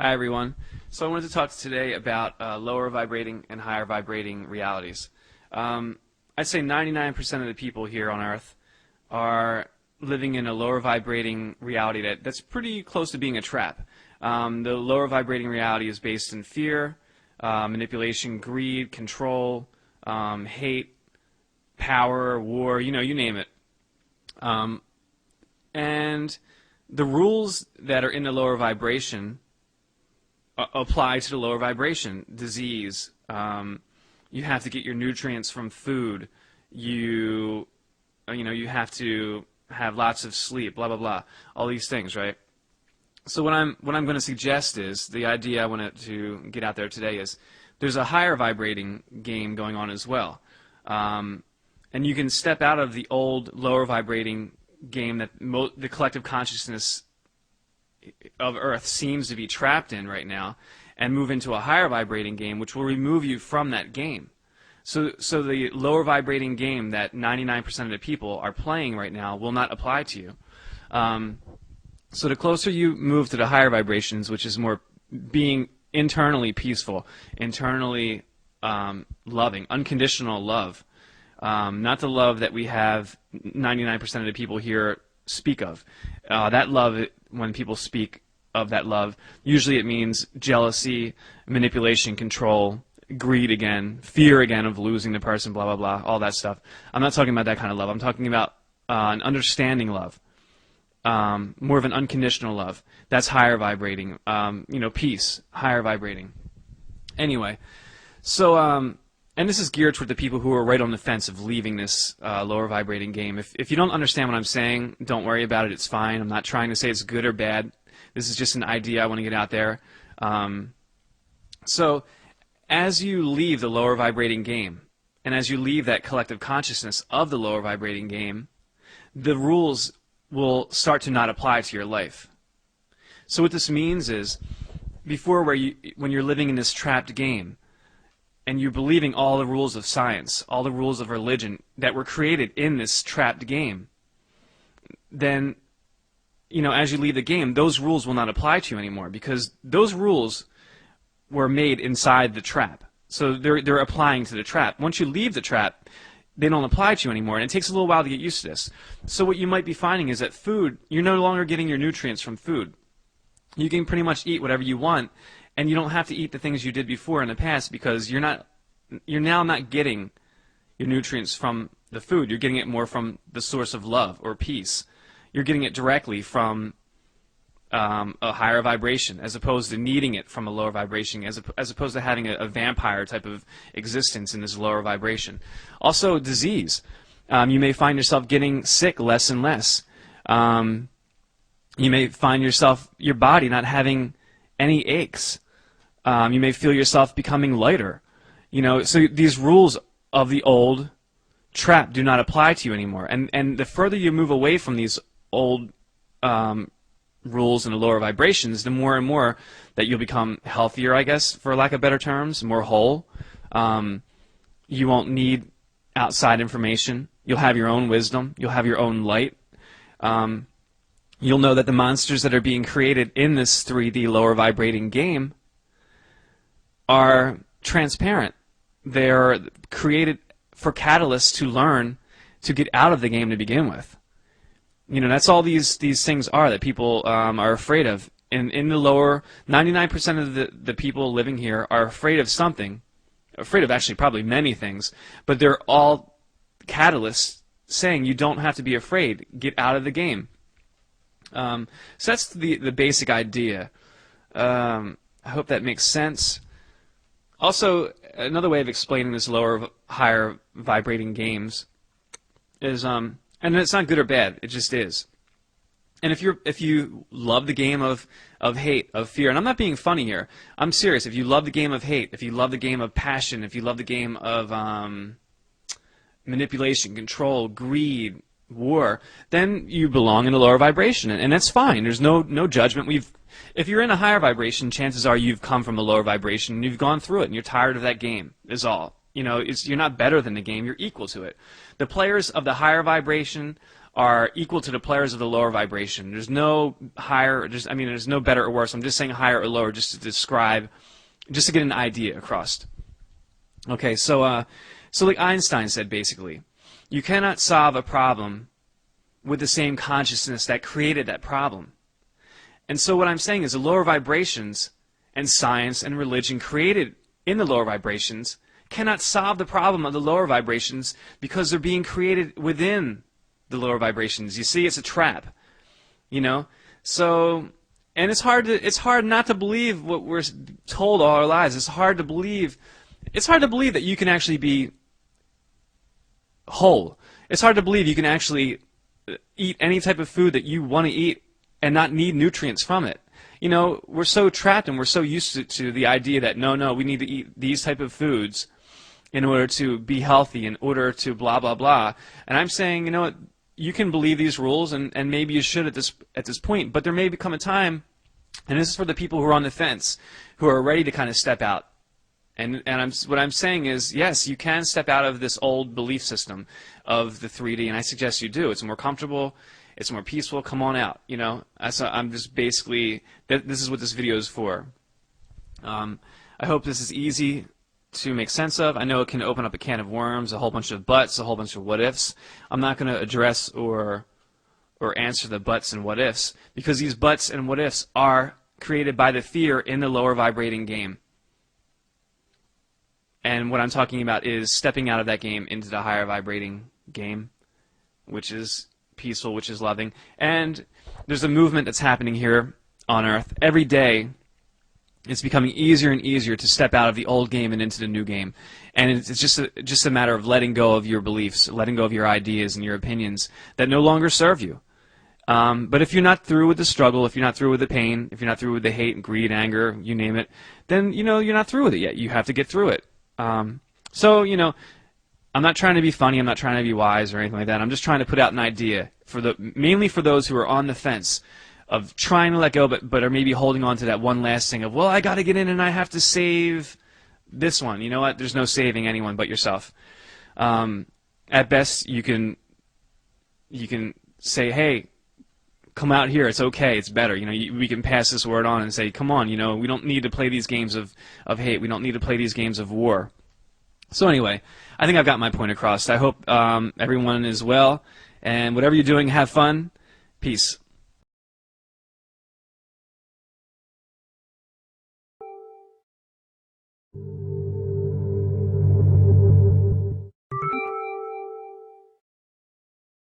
Hi everyone. So I wanted to talk today about lower vibrating and higher vibrating realities. I'd say 99% of the people here on Earth are living in a lower vibrating reality that's pretty close to being a trap. The lower vibrating reality is based in fear, manipulation, greed, control, hate, power, war, you name it. And the rules that are in the lower vibration apply to the lower vibration. Disease, you have to get your nutrients from food, you have to have lots of sleep, blah blah blah, all these things, right? So what I'm going to suggest is, the idea I wanted to get out there today is, there's a higher vibrating game going on as well, and you can step out of the old lower vibrating game that the collective consciousness of Earth seems to be trapped in right now, and move into a higher vibrating game, which will remove you from that game. So the lower vibrating game that 99% of the people are playing right now will not apply to you. So the closer you move to the higher vibrations, which is more being internally peaceful, internally loving, unconditional love, not the love that we have 99% of the people here speak of. That love, when people speak of that love, usually it means jealousy, manipulation, control, greed again, fear again of losing the person, blah, blah, blah, all that stuff. I'm not talking about that kind of love. I'm talking about an understanding love, more of an unconditional love. That's higher vibrating, peace, higher vibrating. Anyway, so, and this is geared toward the people who are right on the fence of leaving this lower vibrating game. If you don't understand what I'm saying, don't worry about it. It's fine. I'm not trying to say it's good or bad. This is just an idea I want to get out there. So as you leave the lower vibrating game, and as you leave that collective consciousness of the lower vibrating game, the rules will start to not apply to your life. So what this means is, before when you're living in this trapped game, and you're believing all the rules of science, all the rules of religion that were created in this trapped game, then, as you leave the game, those rules will not apply to you anymore, because those rules were made inside the trap. So they're applying to the trap. Once you leave the trap, they don't apply to you anymore, and it takes a little while to get used to this. So what you might be finding is that food, you're no longer getting your nutrients from food. You can pretty much eat whatever you want, and you don't have to eat the things you did before in the past, because you're now not getting your nutrients from the food. You're getting it more from the source of love or peace. You're getting it directly from a higher vibration, as opposed to needing it from a lower vibration, as opposed to having a vampire type of existence in this lower vibration. Also, disease. You may find yourself getting sick less and less. You may find your body not having any aches. You may feel yourself becoming lighter. So these rules of the old trap do not apply to you anymore. And the further you move away from these old rules and the lower vibrations, the more and more that you'll become healthier, I guess, for lack of better terms, more whole. You won't need outside information. You'll have your own wisdom. You'll have your own light. You'll know that the monsters that are being created in this 3D lower vibrating game are transparent. They're created for catalysts to learn to get out of the game to begin with. That's all these things are that people are afraid of. In the lower, 99% of the people living here are afraid of something, afraid of actually probably many things, but they're all catalysts saying you don't have to be afraid, get out of the game. So that's the basic idea. I hope that makes sense. Also, another way of explaining this lower, higher vibrating games is, and it's not good or bad, it just is. And if you love the game of hate, of fear, and I'm not being funny here, I'm serious. If you love the game of hate, if you love the game of passion, if you love the game of manipulation, control, greed, war, then you belong in a lower vibration, and that's fine. There's no judgment. If you're in a higher vibration, chances are you've come from a lower vibration, and you've gone through it, and you're tired of that game, is all. You're not better than the game, you're equal to it. The players of the higher vibration are equal to the players of the lower vibration. There's no higher, there's no better or worse. I'm just saying higher or lower just to describe, just to get an idea across. Okay, so like Einstein said, basically, you cannot solve a problem with the same consciousness that created that problem. And so what I'm saying is the lower vibrations and science and religion created in the lower vibrations cannot solve the problem of the lower vibrations because they're being created within the lower vibrations. You see, it's a trap, you know. So, and it's hard not to believe what we're told all our lives. It's hard to believe that you can actually be whole. It's hard to believe you can actually eat any type of food that you want to eat and not need nutrients from it. You know, we're so trapped and we're so used to the idea that no, we need to eat these type of foods in order to be healthy, in order to blah, blah, blah. And I'm saying, you know what, you can believe these rules, and maybe you should at this point, but there may become a time, and this is for the people who are on the fence, who are ready to kind of step out. And what I'm saying is, yes, you can step out of this old belief system of the 3D, and I suggest you do. It's more comfortable. It's more peaceful. Come on out. You know, I'm just basically, this is what this video is for. I hope this is easy to make sense of. I know it can open up a can of worms, a whole bunch of buts, a whole bunch of what ifs. I'm not going to address or answer the buts and what ifs, because these buts and what ifs are created by the fear in the lower vibrating game. And what I'm talking about is stepping out of that game into the higher vibrating game, which is peaceful, which is loving. And there's a movement that's happening here on Earth. Every day, it's becoming easier and easier to step out of the old game and into the new game. And it's just a matter of letting go of your beliefs, letting go of your ideas and your opinions that no longer serve you. But if you're not through with the struggle, if you're not through with the pain, if you're not through with the hate and greed, anger, you name it, then, you know, you're not through with it yet. You have to get through it. So, you know, I'm not trying to be funny, I'm not trying to be wise or anything like that. I'm just trying to put out an idea, mainly for those who are on the fence of trying to let go, but are maybe holding on to that one last thing of, well, I got to get in and I have to save this one. You know what? There's no saving anyone but yourself. At best, you can say, hey, come out here. It's okay. It's better. You know, we can pass this word on and say, come on. You know, we don't need to play these games of hate. We don't need to play these games of war. So anyway, I think I've got my point across. I hope everyone is well, and whatever you're doing, have fun. Peace.